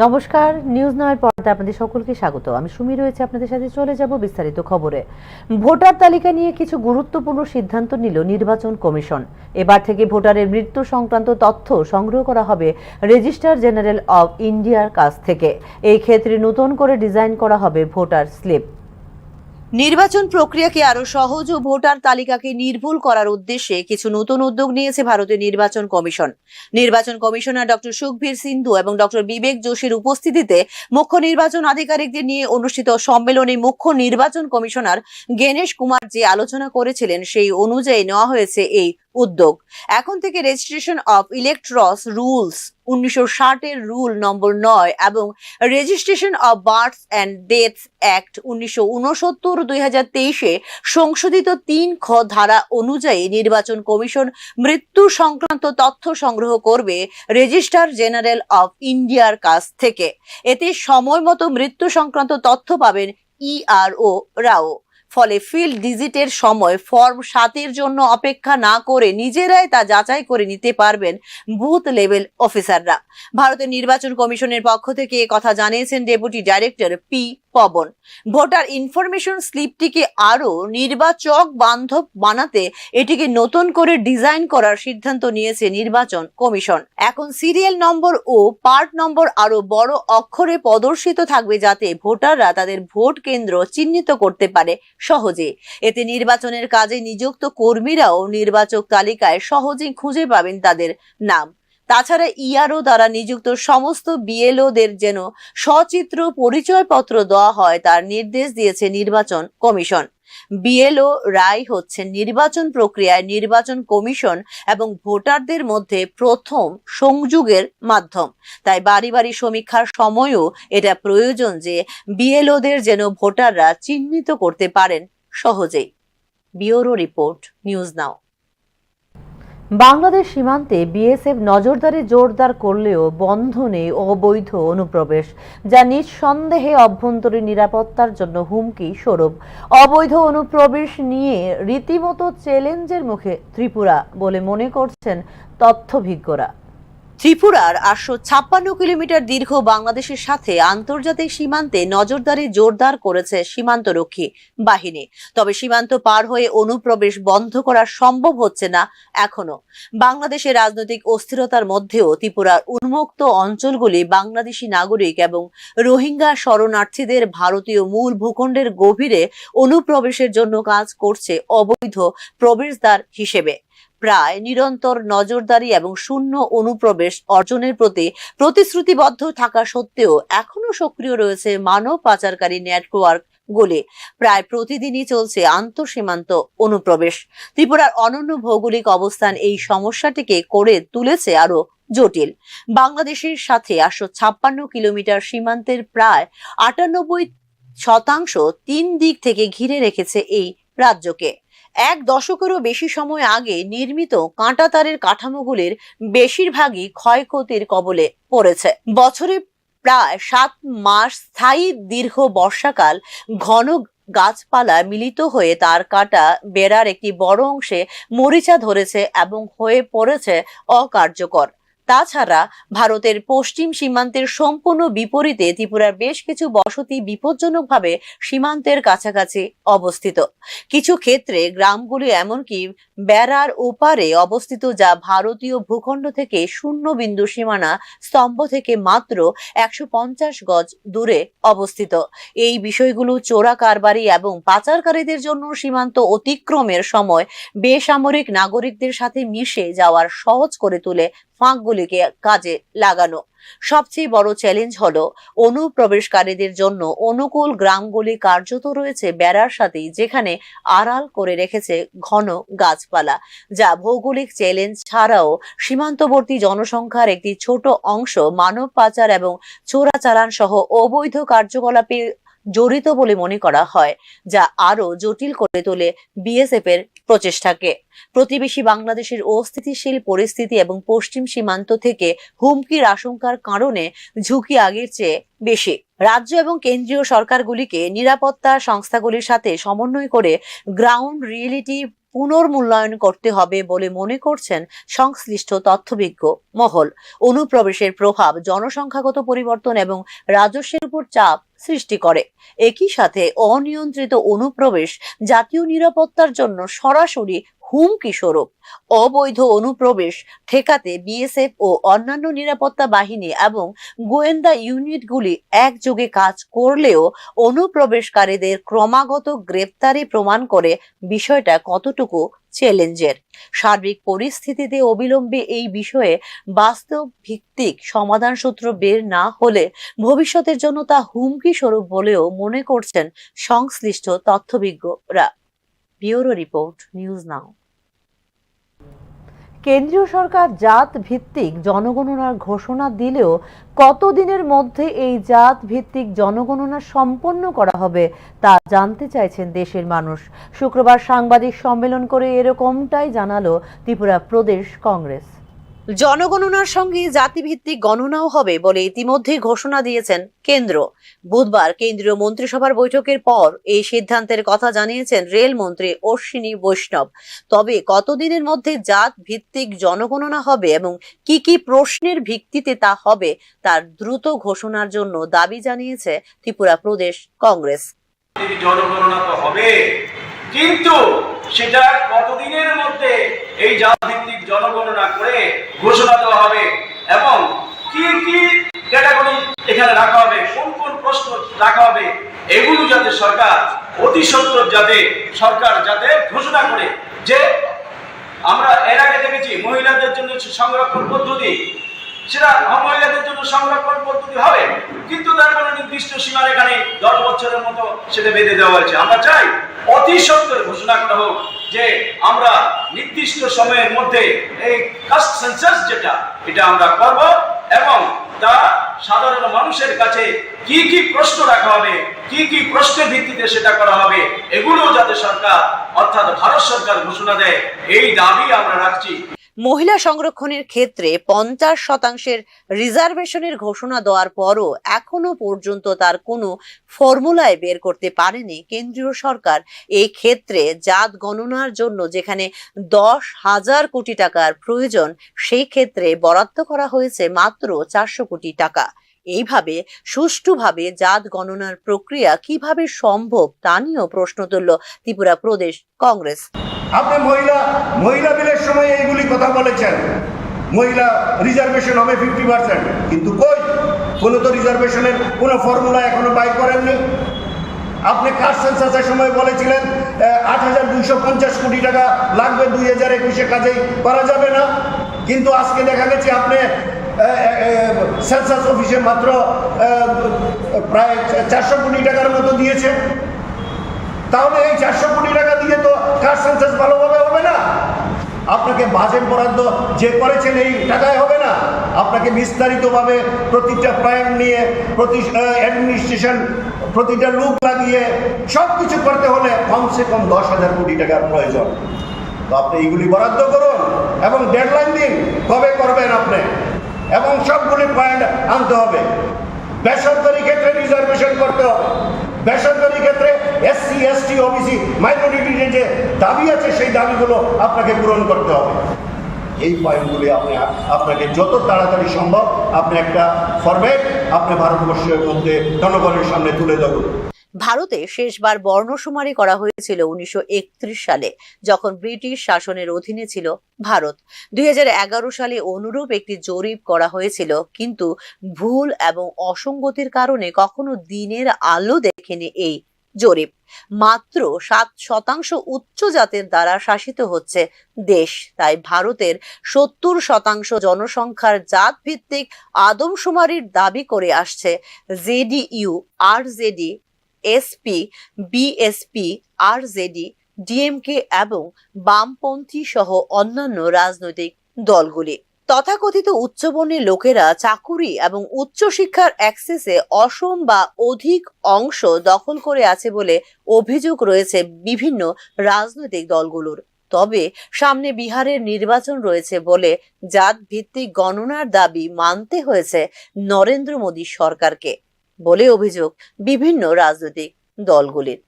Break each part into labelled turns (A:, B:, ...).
A: নমস্কার, নিউজ নয়ের পর্দায় আপনাদের সকলকে স্বাগত। আমি সুমি রয়েছে আপনাদের সাথে। চলে যাব বিস্তারিত খবরে। ভোটার তালিকা নিয়ে কিছু গুরুত্বপূর্ণ সিদ্ধান্ত নিল নির্বাচন কমিশন। এবার থেকে ভোটারের মৃত্যু সংক্রান্ত তথ্য সংগ্রহ করা হবে রেজিস্ট্রার জেনারেল অব ইন্ডিয়ার কাছ থেকে। এই ক্ষেত্রে নতুন করে ডিজাইন করা হবে ভোটার স্লিপ। নির্বাচন প্রক্রিয়াকে আরো সহজ ও ভোটার তালিকাকে নির্ভুল করার উদ্দেশ্যে কিছু নতুন উদ্যোগ নিয়েছে ভারতের নির্বাচন কমিশন। নির্বাচন কমিশনার ডক্টর সুখবীর সিন্ধু এবং ডক্টর বিবেক যোশীর উপস্থিতিতে মুখ্য নির্বাচন আধিকারিকদের নিয়ে অনুষ্ঠিত সম্মেলনে মুখ্য নির্বাচন কমিশনার গণেশ কুমার যে আলোচনা করেছিলেন সেই অনুযায়ী নেওয়া হয়েছে এই উদ্যোগ। এখন থেকে রেজিস্ট্রেশন অফ ইলেক্টরস রুলস 1960 এর রুল নম্বর 9 এবং registration of বার্থস and deaths act 1969-2023 সংশোধিত 3 খ ধারা অনুযায়ী নির্বাচন কমিশন মৃত্যু সংক্রান্ত তথ্য সংগ্রহ করবে রেজিস্ট্রার জেনারেল অফ ইন্ডিয়ার কাছ থেকে। এতে সময় মতো মৃত্যু সংক্রান্ত তথ্য পাবেন ইআরও রাও। ফলে ফিল্ড ভিজিটের সময় ফর্ম 7 এর জন্য অপেক্ষা না করে নিজেরাই তা যাচাই করে নিতে পারবেন বুথ লেভেল অফিসাররা। ভারতের নির্বাচন কমিশনের পক্ষ থেকে কথা জানিয়েছেন deputy director P Pavan. Voter information স্লিপটিকে আরো নির্বাচক বান্ধব বানাতে এটিকে নতুন করে ডিজাইন করার সিদ্ধান্ত নিয়েছে নির্বাচন কমিশন। এখন সিরিয়াল নম্বর ও পার্ট নম্বর আরো বড় অক্ষরে প্রদর্শিত থাকবে, যাতে ভোটাররা তাদের ভোট কেন্দ্র চিহ্নিত করতে পারে সহজে। এতে নির্বাচনের কাজে নিযুক্ত কর্মীরাও নির্বাচক তালিকায় সহজেই খুঁজে পাবেন তাদের নাম। তাছাড়া ইআরও দ্বারা নিযুক্ত সমস্ত বিএলওদের যেন সচিত্র পরিচয়পত্র দেওয়া হয় তার নির্দেশ দিয়েছে নির্বাচন কমিশন। বিএলও রায় হচ্ছে নির্বাচন প্রক্রিয়ায় নির্বাচন কমিশন এবং ভোটারদের মধ্যে প্রথম সংযোগের মাধ্যম। তাই বাড়ি বাড়ি সমীক্ষার সময়ও এটা প্রয়োজন যে বিএলওদের যেন ভোটাররা চিহ্নিত করতে পারেন সহজেই। ব্যুরো রিপোর্ট, নিউজ নাও। বাংলাদেশ সীমান্তে বিএসএফ নজরদারি জোরদার করলেও বন্ধ নেই অবৈধ অনুপ্রবেশ, যা নিঃসন্দেহে অভ্যন্তরীণ নিরাপত্তার জন্য হুমকি স্বরূপ। অবৈধ অনুপ্রবেশ নিয়ে রীতিমতো চ্যালেঞ্জের মুখে ত্রিপুরা বলে মনে করছেন তথ্যভিজ্ঞরা। ত্রিপুরার 856 কিলোমিটার দীর্ঘ বাংলাদেশের সাথে আন্তর্জাতিক সীমান্তে নজরদারি জোরদার করেছে সীমান্তরক্ষী বাহিনী। তবে সীমান্ত পার হয়ে অনুপ্রবেশ বন্ধ করা সম্ভব হচ্ছে না এখনো। বাংলাদেশের রাজনৈতিক অস্থিরতার মধ্যেও ত্রিপুরার উন্মুক্ত অঞ্চলগুলি বাংলাদেশি নাগরিক এবং রোহিঙ্গা শরণার্থীদের ভারতীয় মূল ভূখণ্ডের গভীরে অনুপ্রবেশের জন্য কাজ করছে অবৈধ প্রবেশদ্বার হিসেবে। প্রায় নিরন্তর নজরদারি এবং শূন্য অনুপ্রবেশ অর্জনের প্রতি প্রতিশ্রুতিবদ্ধ থাকা সত্ত্বেও এখনো সক্রিয় রয়েছে মানব পাচারকারী নেটওয়ার্ক গুলি। প্রায় প্রতিদিনই চলছে আন্তঃসীমান্ত অনুপ্রবেশ। ত্রিপুরার অনন্য ভৌগোলিক অবস্থান এই সমস্যাটিকে করে তুলেছে আরো জটিল। বাংলাদেশের সাথে 856 কিলোমিটার সীমান্তের প্রায় 98% 3 দিক থেকে ঘিরে রেখেছে এই রাজ্যকে। 1 দশকেরও বেশি সময় আগে নির্মিত কাঁটাতারের কাঠামোগুলির বেশিরভাগই ক্ষয়ক্ষতির কবলে পড়েছে। বছরে প্রায় 7 মাস স্থায়ী দীর্ঘ বর্ষাকাল ঘন গাছপালা মিলিত হয়ে তার কাটা বেড়ার একটি বড় অংশে মরিচা ধরেছে এবং হয়ে পড়েছে অকার্যকর। তাছাড়া ভারতের পশ্চিম সীমান্তের সম্পূর্ণ বিপরীতে ত্রিপুরার বেশ কিছু বসতি বিপজ্জনকভাবে সীমান্তের কাছাকাছি অবস্থিত। কিছু ক্ষেত্রে গ্রামগুলি এমনকি বেড়ার ওপারে অবস্থিত, যা ভারতীয় ভূখণ্ড থেকে শূন্য বিন্দু সীমানা স্তম্ভ থেকে মাত্র 150 গজ দূরে অবস্থিত। এই বিষয়গুলো চোরা কারবারি এবং পাচারকারীদের জন্য সীমান্ত অতিক্রমের সময় বেসামরিক নাগরিকদের সাথে মিশে যাওয়ার সহজ করে তুলে ফাঁকগুলিকে কাজে লাগানো। সবচেয়ে বড় চ্যালেঞ্জ হলো অনুপ্রবেশকারীদের জন্য অনুকূল গ্রামগুলি কার্যত রয়েছে বেড়ার সাথেই, যেখানে আড়াল করে রেখেছে ঘন গাছপালা, যা ভৌগোলিক চ্যালেঞ্জ ছাড়াও সীমান্তবর্তী জনসংখ্যার একটি ছোট অংশ মানব পাচার এবং চোরাচালান সহ অবৈধ কার্যকলাপে জড়িত বলে মনে করা হয়, যা আরো জটিল করে তোলে বিএসএফ এর প্রচেষ্টাকে। প্রতিবেশী বাংলাদেশের অস্থিতিশীল পরিস্থিতি এবং পশ্চিম সীমান্ত থেকে হুমকির আশঙ্কার কারণে ঝুঁকি আগের চেয়ে বেশি। রাজ্য এবং কেন্দ্রীয় সরকারগুলিকে নিরাপত্তা সংস্থাগুলির সাথে সমন্বয় করে গ্রাউন্ড রিয়েলিটি পুনর্মূল্যায়ন করতে হবে বলে মনে করছেন সংশ্লিষ্ট তথ্যবিজ্ঞ মহল। অনুপ্রবেশের প্রভাব জনসংখ্যাগত পরিবর্তন এবং রাজস্বের উপর চাপ সৃষ্টি করে। একই সাথে অনিয়ন্ত্রিত অনুপ্রবেশ জাতীয় নিরাপত্তার জন্য সরাসরি হুমকি স্বরূপ। অবৈধ অনুপ্রবেশ ঠেকাতে বিএসএফ ও অন্যান্য নিরাপত্তা বাহিনী এবং গোয়েন্দা ইউনিটগুলি একযোগে কাজ করলেও অনুপ্রবেশকারীদের ক্রমাগত গ্রেফতারি প্রমাণ করে বিষয়টা কতটুকু চ্যালেঞ্জের। সার্বিক পরিস্থিতিতে অবিলম্বে এই বিষয়ে বাস্তব ভিত্তিক সমাধান সূত্র বের না হলে ভবিষ্যতের জন্য তা হুমকি স্বরূপ বলেও মনে করছেন সংশ্লিষ্ট তথ্যবিজ্ঞরা। Bureau report, news now. কেন্দ্রীয় সরকার জাত ভিত্তিক জনগণনার ঘোষণা দিলেও কতদিনের মধ্যে এই জাত ভিত্তিক জনগণনা সম্পন্ন করা হবে তা জানতে চাইছেন দেশের মানুষ। শুক্রবার সাংবাদিক সম্মেলন করে এরকমটাই জানালো ত্রিপুরা প্রদেশ কংগ্রেস। জনগণনার সঙ্গে জাতিভিত্তিক গণনাও হবে বলে ইতিমধ্যে ঘোষণা দিয়েছেন কেন্দ্র। বুধবার কেন্দ্রীয় মন্ত্রিসভার বৈঠকের পর এই সিদ্ধান্তের কথা জানিয়েছেন রেলমন্ত্রী অশ্বিনী বৈষ্ণব। তবে কতদিনের মধ্যে জাত ভিত্তিক জনগণনা হবে এবং কি কি প্রশ্নের ভিত্তিতে তা হবে তার দ্রুত ঘোষণার জন্য দাবি জানিয়েছে ত্রিপুরা প্রদেশ কংগ্রেস।
B: জনগণনা তো হবে, কিন্তু সেটা কতদিনের মধ্যে এই জাতভিত্তিক জনগণনা করে ঘোষণা দেওয়া হবে এবং কি কি ক্যাটাগরি এখানে রাখা হবে, কোন কোন প্রশ্ন রাখা হবে, এগুলো যাতে সরকার অতি সত্বর যাতে ঘোষণা করে। যে আমরা এর আগে দেখেছি মহিলাদের জন্য সংরক্ষণ পদ্ধতি, সেটা মহিলাদের জন্য সংরক্ষণ পদ্ধতি হবে, কিন্তু তার কোনো নির্দিষ্ট সীমারেখা নেই, 10 বছরের মতো সেটা বেঁধে দেওয়া হয়েছে। আমরা চাই অতি সত্বর ঘোষণা করা হোক যে আমরা নির্দিষ্ট সময়ের মধ্যে এই কাস্ট সেন্সাস এটা আমরা করব এবং তা সাধারণ মানুষের কাছে কি কি প্রশ্ন রাখা হবে, কি কি প্রশ্নের ভিত্তিতে সেটা করা হবে, এগুলো যাতে সরকার অর্থাৎ ভারত সরকার ঘোষণা দেয়, এই দাবি আমরা রাখছি।
A: মহিলা সংরক্ষণের ক্ষেত্রে 50% রিজার্ভেশনের ঘোষণা দেওয়ার পরও এখনো পর্যন্ত তার কোনো ফর্মুলায় বের করতে পারেনি কেন্দ্রীয় সরকার। এই ক্ষেত্রে জাত গণনার জন্য যেখানে 10,000 কোটি টাকার প্রয়োজন, সেই ক্ষেত্রে বরাদ্দ করা হয়েছে মাত্র 400 কোটি টাকা। এইভাবে সুষ্ঠুভাবে জাত গণনার প্রক্রিয়া কিভাবে সম্ভব তা নিয়েও প্রশ্ন তুলল ত্রিপুরা প্রদেশ কংগ্রেস।
C: আপনি মহিলা বিলের সময় এইগুলি কথা বলেছেন, মহিলা রিজার্ভেশন হবে 50%, কিন্তু কই কোনো তো রিজার্ভেশনের কোনো ফর্মুলা এখনো বাই করেননি। আপনি কাস্ট সেন্সাসের সময় বলেছিলেন 8,250 কোটি টাকা লাগবে 2021-এ, কাজেই করা যাবে না, কিন্তু আজকে দেখা গেছে আপনি সেন্সাস অফিসে মাত্র প্রায় 400 কোটি টাকার মতো দিয়েছে। তাহলে এই 400 কোটি টাকা দিয়ে তো কাস্ট সেন্সাস ভালোভাবে হবে না। আপনাকে বাজেট বরাদ্দ যে করেছেন এই টাকায় হবে না, আপনাকে বিস্তারিতভাবে প্রতিটা পয়েন্ট নিয়ে অ্যাডমিনিস্ট্রেশন প্রতিটা লুক লাগিয়ে সব কিছু করতে হলে কমসে কম 10,000 কোটি টাকার প্রয়োজন। তো আপনি এইগুলি বরাদ্দ করুন এবং ডেডলাইন দিন কবে করবেন আপনি, এবং সবগুলি পয়েন্ট আনতে হবে। বেসরকারি ক্ষেত্রে রিজার্ভেশন করতে হবে, বেসরকারি ক্ষেত্রে SC ST OBC মাইনরিটির যে দাবি আছে সেই দাবিগুলো আপনাকে পূরণ করতে হবে। এই পয়েন্টগুলি আপনাকে যত তাড়াতাড়ি সম্ভব আপনি একটা ফরম্যাট আপনি ভারতবর্ষের মধ্যে জনগণের সামনে তুলে ধরুন।
A: ভারতে শেষবার বর্ণশুমারি করা হয়েছিল 1931 সালে, যখন ব্রিটিশ শাসনের অধীনে ছিল ভারত। 2011 সালে অনুরূপ একটি জরিপ করা হয়েছিল, কিন্তু ভুল এবং অসঙ্গতির কারণে কখনো দিনের আলো দেখেনি এই জরিপ। মাত্র 7% উচ্চ জাতের দ্বারা শাসিত হচ্ছে দেশ। তাই ভারতের 70% জনসংখ্যার জাত ভিত্তিক আদমশুমারির দাবি করে আসছে JDU, RJD, SP, BSP, RJD, DMK এবং বামপন্থী সহ অন্যান্য রাজনৈতিক দলগুলি। তথাকথিত উচ্চবর্ণের লোকেরা চাকুরি এবং উচ্চশিক্ষার অ্যাক্সেসে অসম বা অধিক অংশ দখল করে আছে বলে অভিযোগ রয়েছে বিভিন্ন রাজনৈতিক দলগুলোর। তবে সামনে বিহারের নির্বাচন রয়েছে বলে জাত ভিত্তিক গণনার দাবি মানতে হয়েছে নরেন্দ্র মোদী সরকারকে বলে অভিযোগ বিভিন্ন রাজনৈতিক দলগুলির।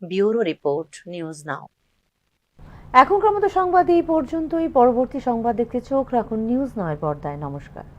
A: ব্যুরো রিপোর্ট, নিউজ নাও।
D: এখনকার মতো সংবাদ এই পর্যন্তই। পরবর্তী সংবাদ দেখতে চোখ রাখুন নিউজ 9 পর্দায়। নমস্কার।